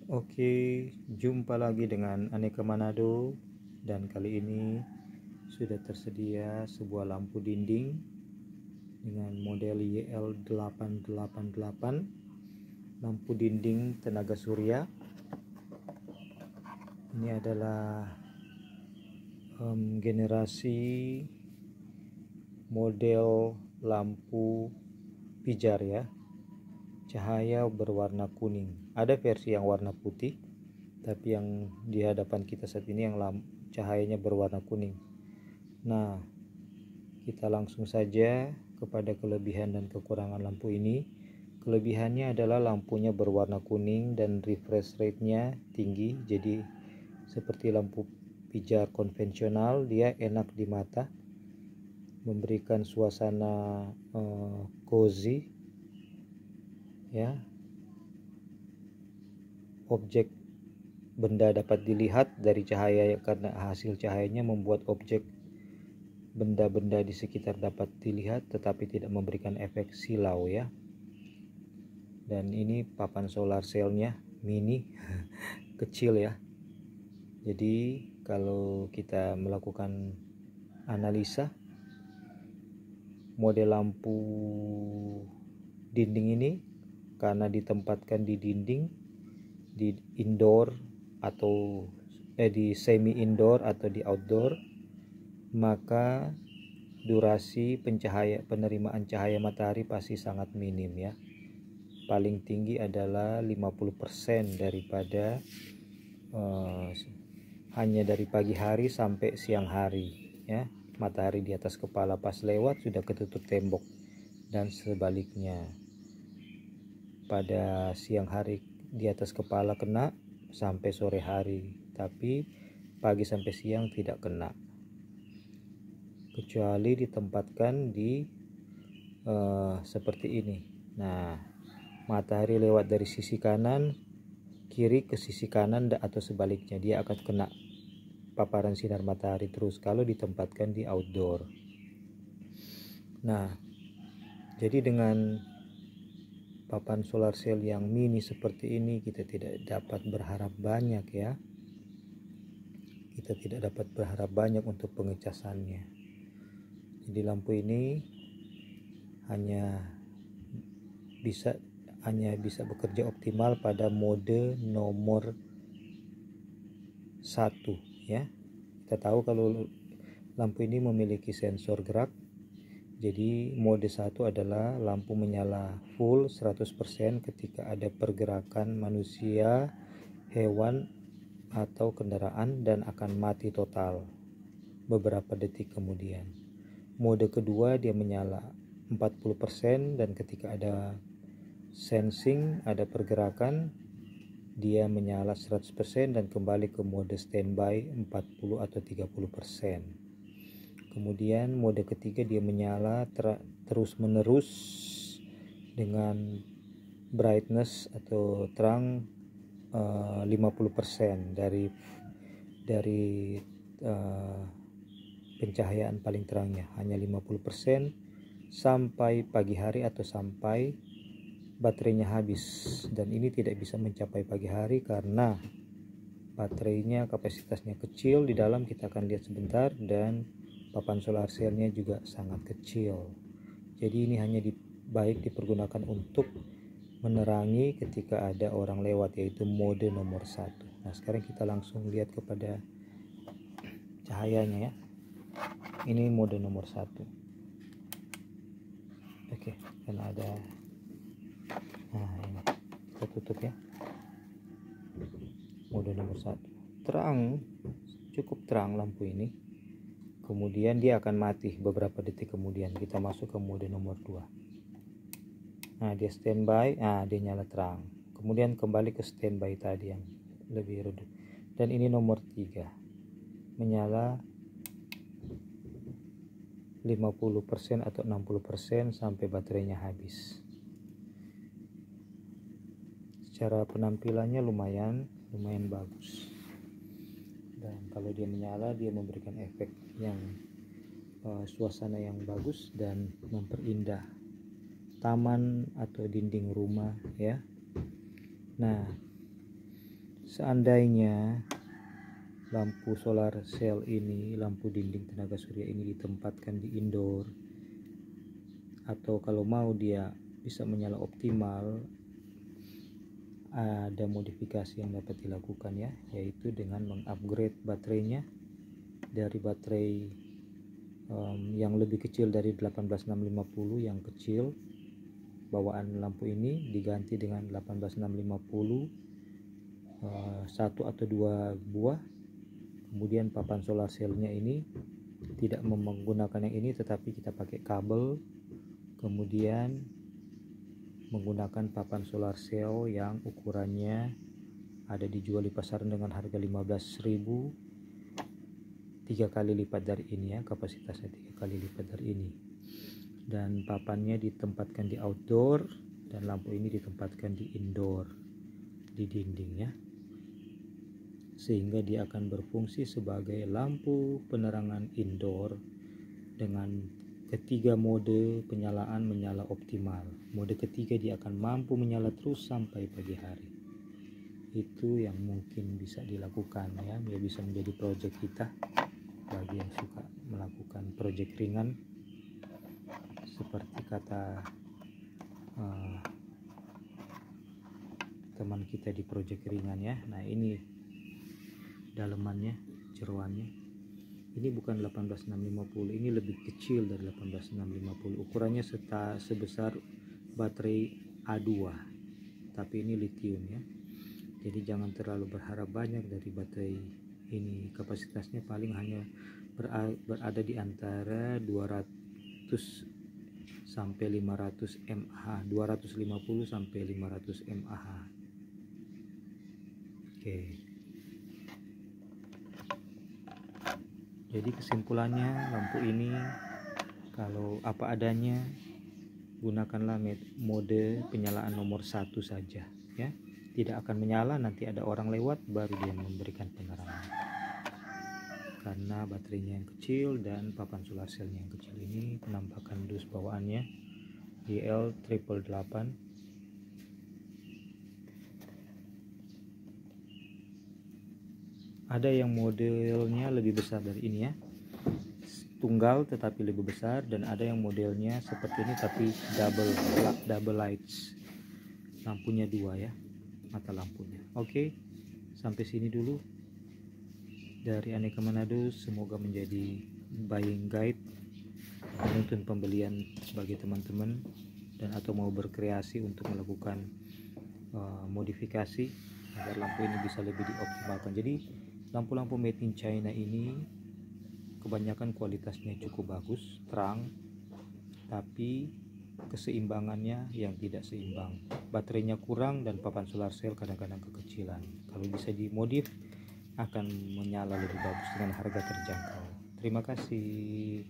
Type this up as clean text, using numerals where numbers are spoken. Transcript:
Oke, jumpa lagi dengan Aneka Manado, dan kali ini sudah tersedia sebuah lampu dinding dengan model YL888, lampu dinding tenaga surya. Ini adalah generasi model lampu pijar ya, cahaya berwarna kuning. Ada versi yang warna putih, tapi yang di hadapan kita saat ini yang cahayanya berwarna kuning. Nah, kita langsung saja kepada kelebihan dan kekurangan lampu ini. Kelebihannya adalah lampunya berwarna kuning dan refresh rate-nya tinggi, jadi seperti lampu pijar konvensional, dia enak di mata, memberikan suasana cozy ya. Objek benda dapat dilihat dari cahaya karena hasil cahayanya membuat objek benda-benda di sekitar dapat dilihat, tetapi tidak memberikan efek silau ya. Dan ini papan solar cell-nya mini kecil ya. Jadi kalau kita melakukan analisa model lampu dinding ini, karena ditempatkan di dinding, di indoor atau di semi indoor atau di outdoor, maka durasi penerimaan cahaya matahari pasti sangat minim ya. Paling tinggi adalah 50% daripada hanya dari pagi hari sampai siang hari ya. Matahari di atas kepala pas lewat sudah ketutup tembok, dan sebaliknya pada siang hari di atas kepala kena sampai sore hari, tapi pagi sampai siang tidak kena, kecuali ditempatkan di seperti ini. Nah, matahari lewat dari sisi kanan kiri ke sisi kanan atau sebaliknya, dia akan kena paparan sinar matahari terus kalau ditempatkan di outdoor. Nah, jadi dengan papan solar cell yang mini seperti ini, kita tidak dapat berharap banyak ya. Kita tidak dapat berharap banyak untuk pengecasannya. Jadi lampu ini hanya bisa bekerja optimal pada mode nomor 1 ya. Kita tahu kalau lampu ini memiliki sensor gerak. Jadi mode 1 adalah lampu menyala full 100% ketika ada pergerakan manusia, hewan, atau kendaraan, dan akan mati total beberapa detik kemudian. Mode kedua dia menyala 40%, dan ketika ada sensing, ada pergerakan, dia menyala 100% dan kembali ke mode standby 40 atau 30%. Kemudian mode ketiga dia menyala terus menerus dengan brightness atau terang 50% dari pencahayaan paling terangnya, hanya 50% sampai pagi hari atau sampai baterainya habis. Dan ini tidak bisa mencapai pagi hari karena baterainya kapasitasnya kecil. Di dalam kita akan lihat sebentar, dan papan solar cell-nya juga sangat kecil. Jadi ini hanya baik dipergunakan untuk menerangi ketika ada orang lewat, yaitu mode nomor 1. Nah, sekarang kita langsung lihat kepada cahayanya ya. Ini mode nomor 1. Oke, karena ada ini kita tutup ya. Mode nomor 1 terang, cukup terang lampu ini. Kemudian dia akan mati beberapa detik kemudian. Kita masuk ke mode nomor 2. Nah, dia standby, dia nyala terang. Kemudian kembali ke standby tadi yang lebih redup. Dan ini nomor 3, menyala 50% atau 60% sampai baterainya habis. Secara penampilannya lumayan bagus. Dan kalau dia menyala, dia memberikan efek yang suasana yang bagus dan memperindah taman atau dinding rumah ya. Nah, Seandainya lampu solar cell ini, lampu dinding tenaga surya ini ditempatkan di indoor, atau kalau mau dia bisa menyala optimal, ada modifikasi yang dapat dilakukan ya, yaitu dengan mengupgrade baterainya dari baterai yang lebih kecil dari 18650 yang kecil bawaan lampu ini, diganti dengan 18650 satu atau dua buah. Kemudian papan solar cell-nya ini tidak menggunakan yang ini, tetapi kita pakai kabel, kemudian menggunakan papan solar cell yang ukurannya ada dijual di pasaran dengan harga 15.000, 3 kali lipat dari ini ya, kapasitasnya 3 kali lipat dari ini, dan papannya ditempatkan di outdoor dan lampu ini ditempatkan di indoor, di dinding ya, sehingga dia akan berfungsi sebagai lampu penerangan indoor dengan ketiga mode penyalaan menyala optimal. Mode ketiga dia akan mampu menyala terus sampai pagi hari. Itu yang mungkin bisa dilakukan ya, dia bisa menjadi proyek kita bagi yang suka melakukan proyek ringan seperti kata teman kita di proyek ringan ya. Nah, ini dalemannya, jeroannya. Ini bukan 18650, ini lebih kecil dari 18650. Ukurannya sebesar baterai A2, tapi ini lithium ya. Jadi jangan terlalu berharap banyak dari baterai ini. Kapasitasnya paling hanya berada di antara 200 sampai 500 mAh, 250 sampai 500 mAh. Oke. Jadi kesimpulannya, lampu ini kalau apa adanya, gunakanlah mode penyalaan nomor 1 saja ya. Tidak akan menyala, nanti ada orang lewat baru dia memberikan penerangan. Karena baterainya yang kecil dan papan solar cell-nya yang kecil ini, penampakan dus bawaannya GL888. Ada yang modelnya lebih besar dari ini ya, tunggal tetapi lebih besar, dan ada yang modelnya seperti ini tapi double lights, lampunya 2 ya, mata lampunya. Oke, sampai sini dulu dari Aneka Manado. Semoga menjadi buying guide, menuntun pembelian bagi teman-teman dan atau mau berkreasi untuk melakukan modifikasi agar lampu ini bisa lebih dioptimalkan. Jadi lampu-lampu made in China ini kebanyakan kualitasnya cukup bagus, terang, tapi keseimbangannya yang tidak seimbang. Baterainya kurang dan papan solar cell kadang-kadang kekecilan. Kalau bisa dimodif akan menyala lebih bagus dengan harga terjangkau. Terima kasih.